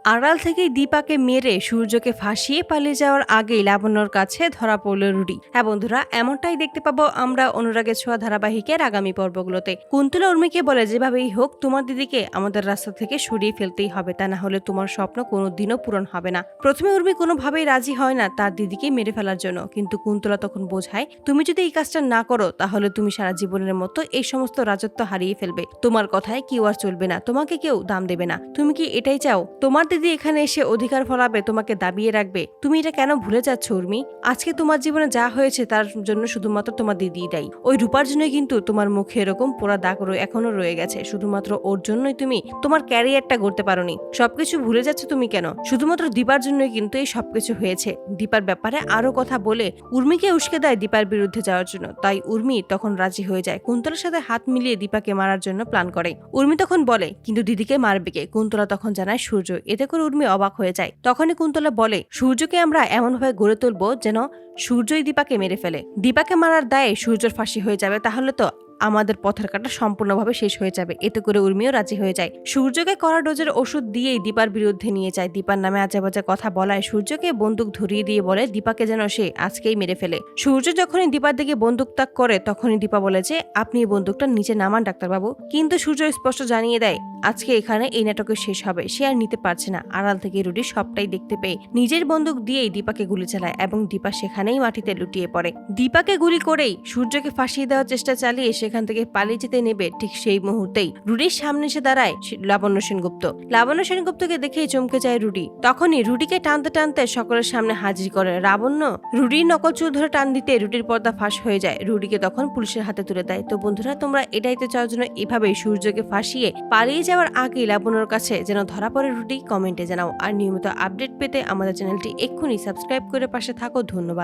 আড়াল থেকেই দীপাকে মেরে সূর্যকে ফাঁসিয়ে পালিয়ে যাওয়ার আগেই লাবণ্যর কাছে ধরা পড়ল রুডি। হ্যাঁ বন্ধুরা, এমনটাই দেখতে পাবো আমরা অনুরাগের ছোঁয়া ধারাবাহিকের আগামী পর্বগুলোতে। কুন্তলা উর্মিকে বলে, যেভাবেই হোক তোমার দিদিকে আমাদের রাস্তা থেকে সরিয়ে ফেলতেই হবে, তা না হলে তোমার স্বপ্ন কোনোদিনও পূরণ হবে না। প্রথমে উর্মি কোনোভাবেই রাজি হয় না তার দিদিকে মেরে ফেলার জন্য, কিন্তু কুন্তলা তখন বোঝায়, তুমি যদি এই কাজটা না করো তাহলে তুমি সারা জীবনের মতো এই সমস্ত রাজত্ব হারিয়ে ফেলবে। তোমার কথায় কেউ আর চলবে না, তোমাকে কেউ দাম দেবে না। তুমি কি এটাই চাও? তোমার দিদি এখানে এসে অধিকার ফলাবে, তোমাকে দাবিয়ে রাখবে? তুমি এটা কেন ভুলে যাচ্ছ উর্মি? আজকে তোমার জীবনে যা হয়েছে তার জন্য শুধুমাত্র তোমার দিদিই দায়ী। ওই রূপার জন্যই কিন্তু তোমার মুখে এরকম পোড়া দাগ এখনো রয়ে গেছে। শুধুমাত্র ওর জন্যই তুমি তোমার ক্যারিয়ারটা গড়তে পারোনি। সবকিছু ভুলে যাচ্ছ তুমি কেন? শুধুমাত্র দীপার জন্যই কিন্তু এই সবকিছু হয়েছে। দীপার ব্যাপারে আরো কথা বলে উর্মিকে উস্কে দেয় দীপার বিরুদ্ধে যাওয়ার জন্য। তাই উর্মি তখন রাজি হয়ে যায়, কুন্তলার সাথে হাত মিলিয়ে দীপাকে মারার জন্য প্ল্যান করে। উর্মি তখন বলে, কিন্তু দিদিকে মারবে কে? কুন্তলা তখন জানায় সূর্য। এতে করে উর্মি অবাক হয়ে যায়। তখনই কুন্তলা বলে, সূর্যকে আমরা এমনভাবে গড়ে তুলবো যেন সূর্যই দীপাকে মেরে ফেলে। দীপাকে মারার দায়ে সূর্যর ফাঁসি হয়ে যাবে, তাহলে তো আমাদের পথের কাটা সম্পূর্ণভাবে শেষ হয়ে যাবে। এতে করে উর্মিও রাজি হয়ে যায়। সূর্যকে কড়া ডোজের ওষুধ দিয়েই দীপার বিরুদ্ধে নিয়ে যায়। দীপার নামে আজেবাজে কথা বলায় সূর্যকে বন্দুক ধরিয়ে দিয়ে বলে দীপাকে যেন সে আজকেই মেরে ফেলে। সূর্য যখনই দীপার দিকে বন্দুক তাক করে তখনই দীপা বলে যে, আপনি এই বন্দুকটা নিচে নামান ডাক্তারবাবু। কিন্তু সূর্য স্পষ্ট জানিয়ে দেয় আজকে এখানে এই নাটকের শেষ হবে, সে আর নিতে পারছে না। আড়াল থেকে রুডি সবটাই দেখতে পেয়ে নিজের বন্দুক দিয়েই দীপাকে গুলি চালায় এবং দীপা সেখানেই মাটিতে লুটিয়ে পড়ে। দীপাকে গুলি করেই সূর্যকে ফাঁসিয়ে দেওয়ার চেষ্টা চালিয়ে সেখান থেকে পালিয়ে যেতে নেবে ঠিক সেই মুহূর্তেই রুডির সামনে এসে দাঁড়ায় লাবণ্য সেনগুপ্ত। লাবণ্য সেনগুপ্তকে দেখেই চমকে যায় রুডি। তখনই রুডিকে টানতে টানতে সকলের সামনে হাজির করে লাবণ্য। রুডির নকল চুল ধরে টান দিতে রুডির পর্দা ফাঁস হয়ে যায়। রুডিকে তখন পুলিশের হাতে তুলে দেয়। তো বন্ধুরা, তোমরা এটাই তো চাও যেন এভাবেই সূর্যকে ফাঁসিয়ে পালিয়ে যাওয়ার আগে লাবণ্যর কাছে যেন ধরা পড়ে রুডি? কমেন্টে জানাও। আর নিয়মিত আপডেট পেতে আমাদের চ্যানেলটি এক্ষুনি সাবস্ক্রাইব করে পাশে থাকো। ধন্যবাদ।